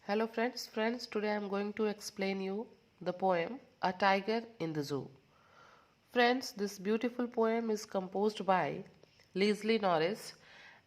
Hello friends, today I am going to explain you the poem A Tiger in the Zoo. Friends, this beautiful poem is composed by Leslie Norris,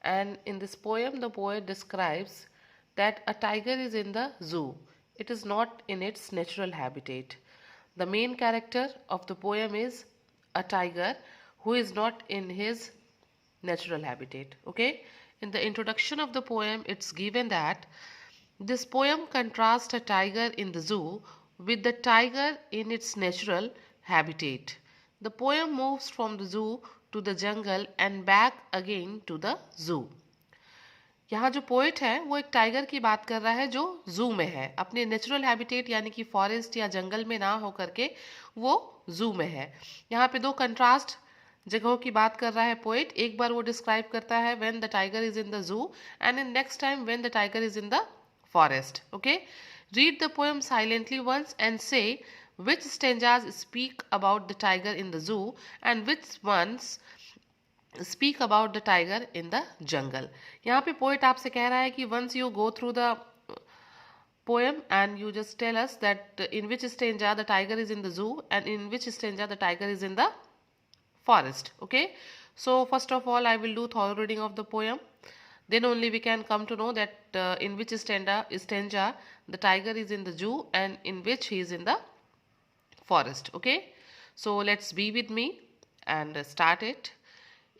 and in this poem the poet describes that a tiger is in the zoo. It is not in its natural habitat. The main character of the poem is a tiger who is not in his natural habitat. Okay, in the introduction of the poem it's given that this poem contrasts a tiger in the zoo with the tiger in its natural habitat. The poem moves from the zoo to the jungle and back again to the zoo. यहाँ जो poet है वो एक tiger की बात कर रहा है जो जू में है, अपने नेचुरल हैबिटेट यानी कि फॉरेस्ट या जंगल में ना हो करके वो जू में है। यहाँ पे दो कंट्रास्ट जगहों की बात कर रहा है पोएट। एक बार वो डिस्क्राइब करता है when the tiger is in the जू and in next time when the tiger is in the forest. Okay, read the poem silently once and say which stanzas speak about the tiger in the zoo and which ones speak about the tiger in the jungle. यहाँ पे poet आपसे कह रहा है कि once you go through the poem and you just tell us that in which stanza the tiger is in the zoo and in which stanza the tiger is in the forest. Okay, so first of all I will do thorough reading of the poem. Then only we can come to know that in which stanza the tiger is in the zoo and in which he is in the forest. Okay, so let's be with me and start it.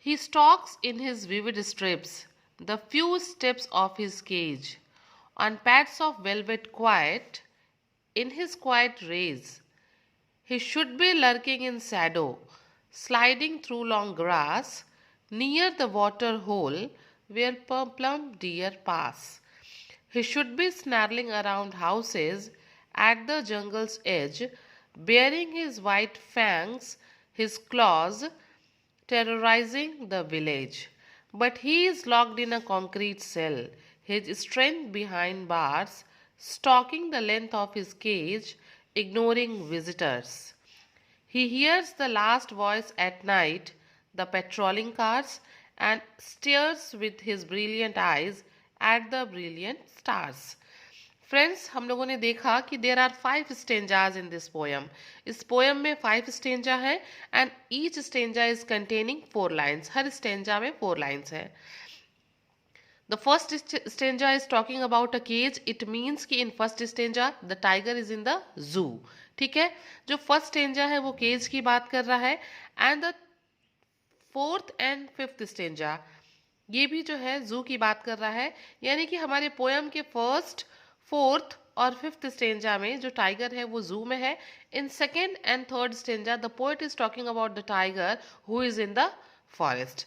He stalks in his vivid strips the few steps of his cage on pads of velvet quiet in his quiet rays. He should be lurking in shadow, sliding through long grass near the water hole where plump deer pass. He should be snarling around houses at the jungle's edge, baring his white fangs, his claws, terrorizing the village. But he is locked in a concrete cell, his strength behind bars, stalking the length of his cage, ignoring visitors. He hears the last voice at night, the patrolling cars, and stares with his brilliant eyes at the brilliant stars. Friends, हम लोगों ने देखा कि there are 5 stanzas in this poem. इस poem में 5 stanza है and each stanza is containing 4 lines. हर stanza में 4 लाइन्स है. The first stanza is talking about a cage. It means कि in first stanza the tiger is in the zoo. ठीक है, जो फर्स्ट स्टेंजा है वो केज की बात कर रहा है and the fourth and fifth stanza ये भी जो है जू की बात कर रहा है. यानी कि हमारे पोएम के फर्स्ट, फोर्थ और फिफ्थ स्टेंजा में जो टाइगर है वो जू में है. In second and third stanza the poet is talking about the tiger who is in the forest.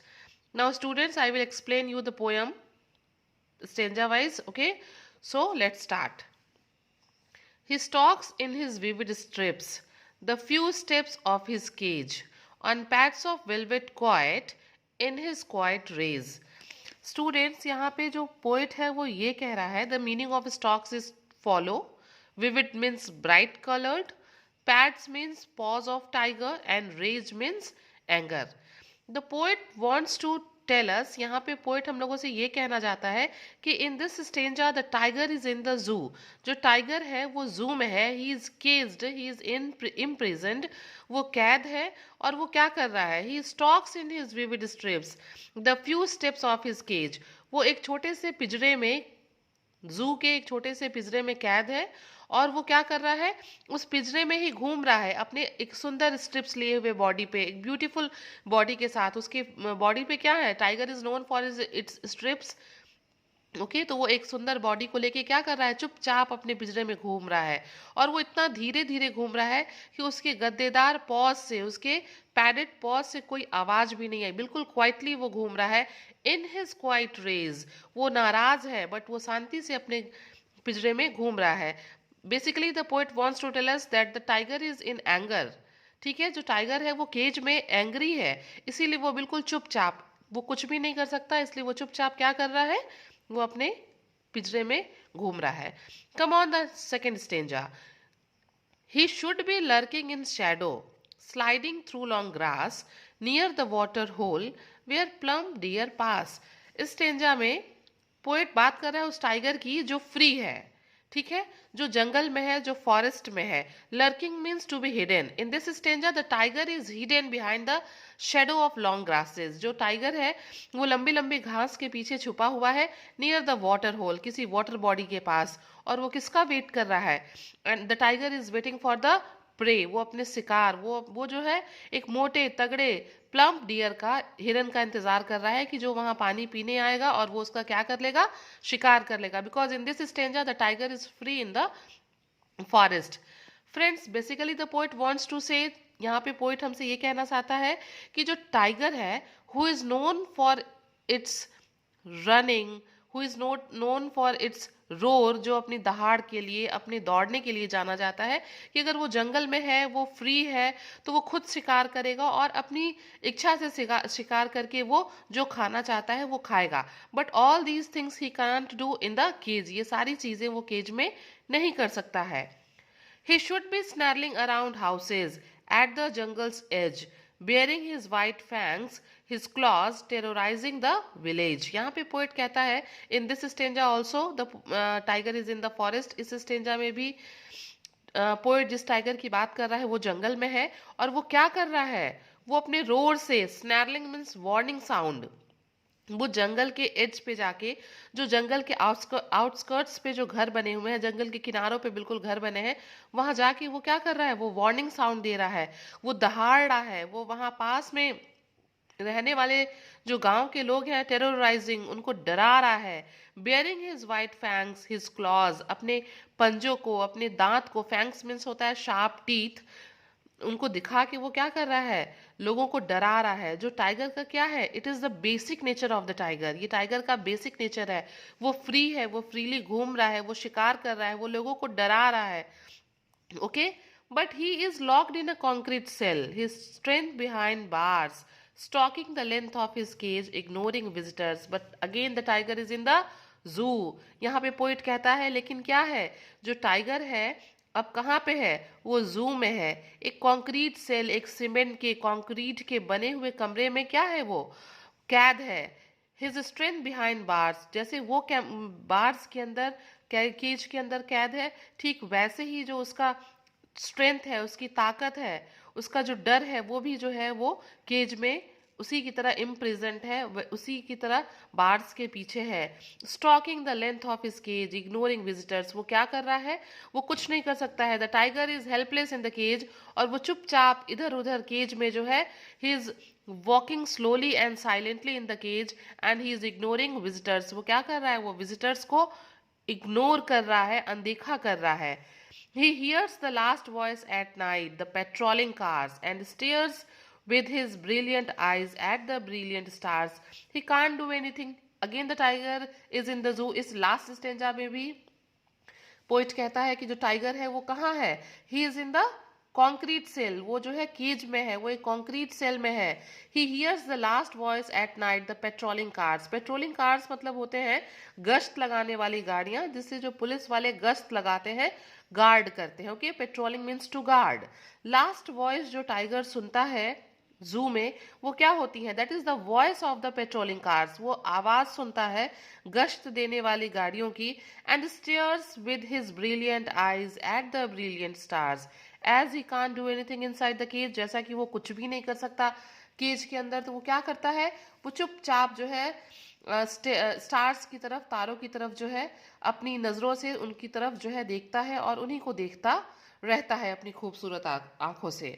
Now students, I will explain you the poem stanza wise. Okay, so let's start. He stalks in his vivid strips the few steps of his cage on pads of velvet quiet in his quiet rays. Students, यहाँ पे जो poet है वो ये कह रहा है the meaning of stalks is follow. Vivid means bright colored, pads means paws of tiger and rays means anger. The poet wants to tell us, यहाँ पे पोएट हम लोगों से ये कहना चाहता है कि in this stanza the tiger is in the zoo. जो टाइगर है वो जू में है. He is caged, he is imprisoned, वो कैद है. और वो क्या कर रहा है? He stalks in his vivid stripes the few steps of his cage. वो एक छोटे से पिंजरे में, जू के एक छोटे से पिंजरे में कैद है और वो क्या कर रहा है? उस पिंजरे में ही घूम रहा है अपने एक सुंदर स्ट्रिप्स लिए हुए बॉडी पे, एक ब्यूटीफुल बॉडी के साथ. उसके बॉडी पे क्या है? Tiger is known for its strips. Okay, तो वो एक सुंदर बॉडी को लेके क्या कर रहा है? चुपचाप अपने पिंजरे में घूम रहा है. और वो इतना धीरे धीरे घूम रहा है कि उसके गद्देदार पॉज से, उसके पैडेड पॉज से कोई आवाज भी नहीं आई. बिल्कुल क्वाइटली वो घूम रहा है. इन हिज क्वाइट रेज, वो नाराज है बट वो शांति से अपने पिंजरे में घूम रहा है. Basically the poet wants to tell us that the tiger is in anger. ठीक है, जो टाइगर है वो केज में एंग्री है, इसीलिए वो बिल्कुल चुपचाप, वो कुछ भी नहीं कर सकता, इसलिए वो चुपचाप क्या कर रहा है? वो अपने पिंजरे में घूम रहा है. Come on the second stanza. He should be lurking in shadow, sliding through long grass near the water hole where plum deer pass. इस स्टेंजा में पोएट बात कर रहा है उस टाइगर की जो फ्री है, ठीक है, जो जंगल में है, जो फॉरेस्ट में है. Lurking means to be hidden. In this stanza the tiger is hidden behind the shadow of long grasses. जो टाइगर है वो लंबी लंबी घास के पीछे छुपा हुआ है, नियर द वाटर होल, किसी वाटर बॉडी के पास. और वो किसका वेट कर रहा है? And the tiger is waiting for the prey. वो अपने शिकार, वो जो है एक मोटे तगड़े प्लम्प डियर का, हिरन का इंतजार कर रहा है कि जो वहां पानी पीने आएगा और वो उसका क्या कर लेगा, शिकार कर लेगा. Because in this stanza the tiger is free in the forest. Friends, basically the poet wants to say, यहाँ पे पोइट हमसे ये कहना चाहता है कि जो टाइगर है, who is known for its running, who is note known for its roar, जो अपनी दहाड़ के लिए, अपने दौड़ने के लिए जाना जाता है, कि अगर वो जंगल में है, वो फ्री है, तो वो खुद शिकार करेगा और अपनी इच्छा से शिकार करके वो जो खाना चाहता है वो खाएगा. But all these things he can't do in the cage. ये सारी चीजें वो केज में नहीं कर सकता है. He should be snarling around houses at the jungle's edge, bearing his white fangs, his claws, terrorizing the village. यहाँ पे पोएट कहता है, in this stanza also the tiger is in the forest. इस stanza में भी poet जिस tiger की बात कर रहा है वो जंगल में है, और वो क्या कर रहा है, वो अपने रोर से, स्नैरलिंग मीन्स वार्निंग साउंड, वो जंगल के एज पे जाके, जो जंगल के आउटस्कर्ट्स पे जो घर बने हुए हैं, जंगल के किनारों पे बिल्कुल घर बने हैं, वहां जाके वो क्या कर रहा है, वो वार्निंग साउंड दे रहा है, वो दहाड़ रहा है, वो वहां पास में रहने वाले जो गांव के लोग हैं, टेरराइजिंग, उनको डरा रहा है. Bearing his white fangs, his clause, अपने पंजों को, अपने दांत को, फैंग्स मीन्स होता है शार्प टीथ, उनको दिखा के वो क्या कर रहा है, लोगों को डरा रहा है. जो टाइगर का क्या है, it is the basic nature of the tiger. ये टाइगर का बेसिक नेचर है. वो फ्री है, वो फ्रीली घूम रहा है, वो शिकार कर रहा है, वो लोगों को डरा रहा है. Okay, but he is locked in a concrete cell, his strength behind bars, stalking the length of his cage, ignoring visitors. But again the tiger is in the zoo. यहाँ पे पोइट कहता है, लेकिन क्या है, जो टाइगर है अब कहाँ पे है, वो जू में है. एक कंक्रीट सेल, एक सीमेंट के, कंक्रीट के बने हुए कमरे में क्या है, वो कैद है. हिज स्ट्रेंथ बिहाइंड बार्स, जैसे वो बार्स के अंदर, केज के अंदर कैद है, ठीक वैसे ही जो उसका स्ट्रेंथ है, उसकी ताकत है, उसका जो डर है, वो भी जो है वो केज में उसी की तरह इम्प्रिजेंट है, उसी की तरह बार्स के पीछे है. Stalking the length of his cage, ignoring visitors, वो क्या कर रहा है, वो कुछ नहीं कर सकता है. The tiger is helpless in the cage, और वो चुपचाप इधर उधर केज में जो है, he is walking slowly and silently in the cage, and he is ignoring visitors. वो क्या कर रहा है, वो विजिटर्स को इग्नोर कर रहा है, अनदेखा कर रहा है. He hears the last voice at night, the patrolling cars, and stares with his brilliant eyes at the brilliant stars. He can't do anything. Again the tiger is in the zoo. इस last stanza में भी poet कहता है कि जो tiger है वो कहाँ है, he is in the concrete cell. वो जो है केज में है, वो एक कॉन्क्रीट सेल में है. He hears the last voice at night, the patrolling cars. Patrolling cars मतलब होते हैं गश्त लगाने वाली गाड़ियां, जिससे जो पुलिस वाले गश्त लगाते हैं, गार्ड करते हैं. Okay, patrolling means to guard. Last voice जो टाइगर सुनता है जू में, वो क्या होती है, that is the voice of the patrolling cars. वो आवाज सुनता है गश्त देने वाली गाड़ियों की. And stares with his brilliant eyes at the brilliant stars, as he can't do anything inside the cage. जैसा कि वो कुछ भी नहीं कर सकता केज के अंदर, तो वो क्या करता है, वो चुपचाप जो है स्टार्स की तरफ, तारों की तरफ जो है अपनी नजरों से उनकी तरफ जो है देखता है, और उन्हीं को देखता रहता है अपनी खूबसूरत आंखों से.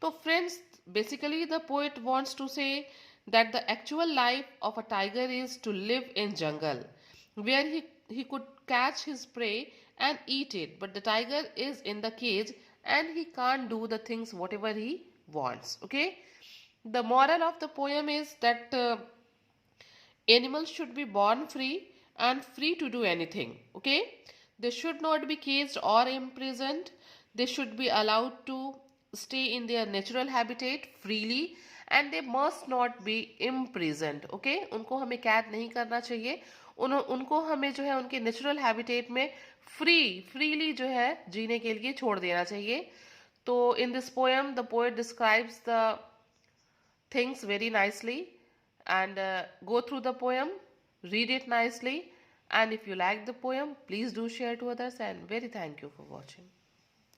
तो friends, basically the poet wants to say that the actual life of a tiger is to live in jungle, where he could catch his prey and eat it, but the tiger is in the cage and he can't do the things whatever he wants. Okay, the moral of the poem is that animals should be born free and free to do anything. Okay, they should not be caged or imprisoned. They should be allowed to stay in their natural habitat freely, and they must not be imprisoned. Okay, उनको हमें कैद नहीं करना चाहिए, उनको हमें जो है उनके नेचुरल हैबिटेट में फ्रीली जो है जीने के लिए छोड़ देना चाहिए. तो इन this poem the poet describes the things very nicely, and go through the poem, read it nicely, And if you like the poem, please do share to others, and very thank you for watching.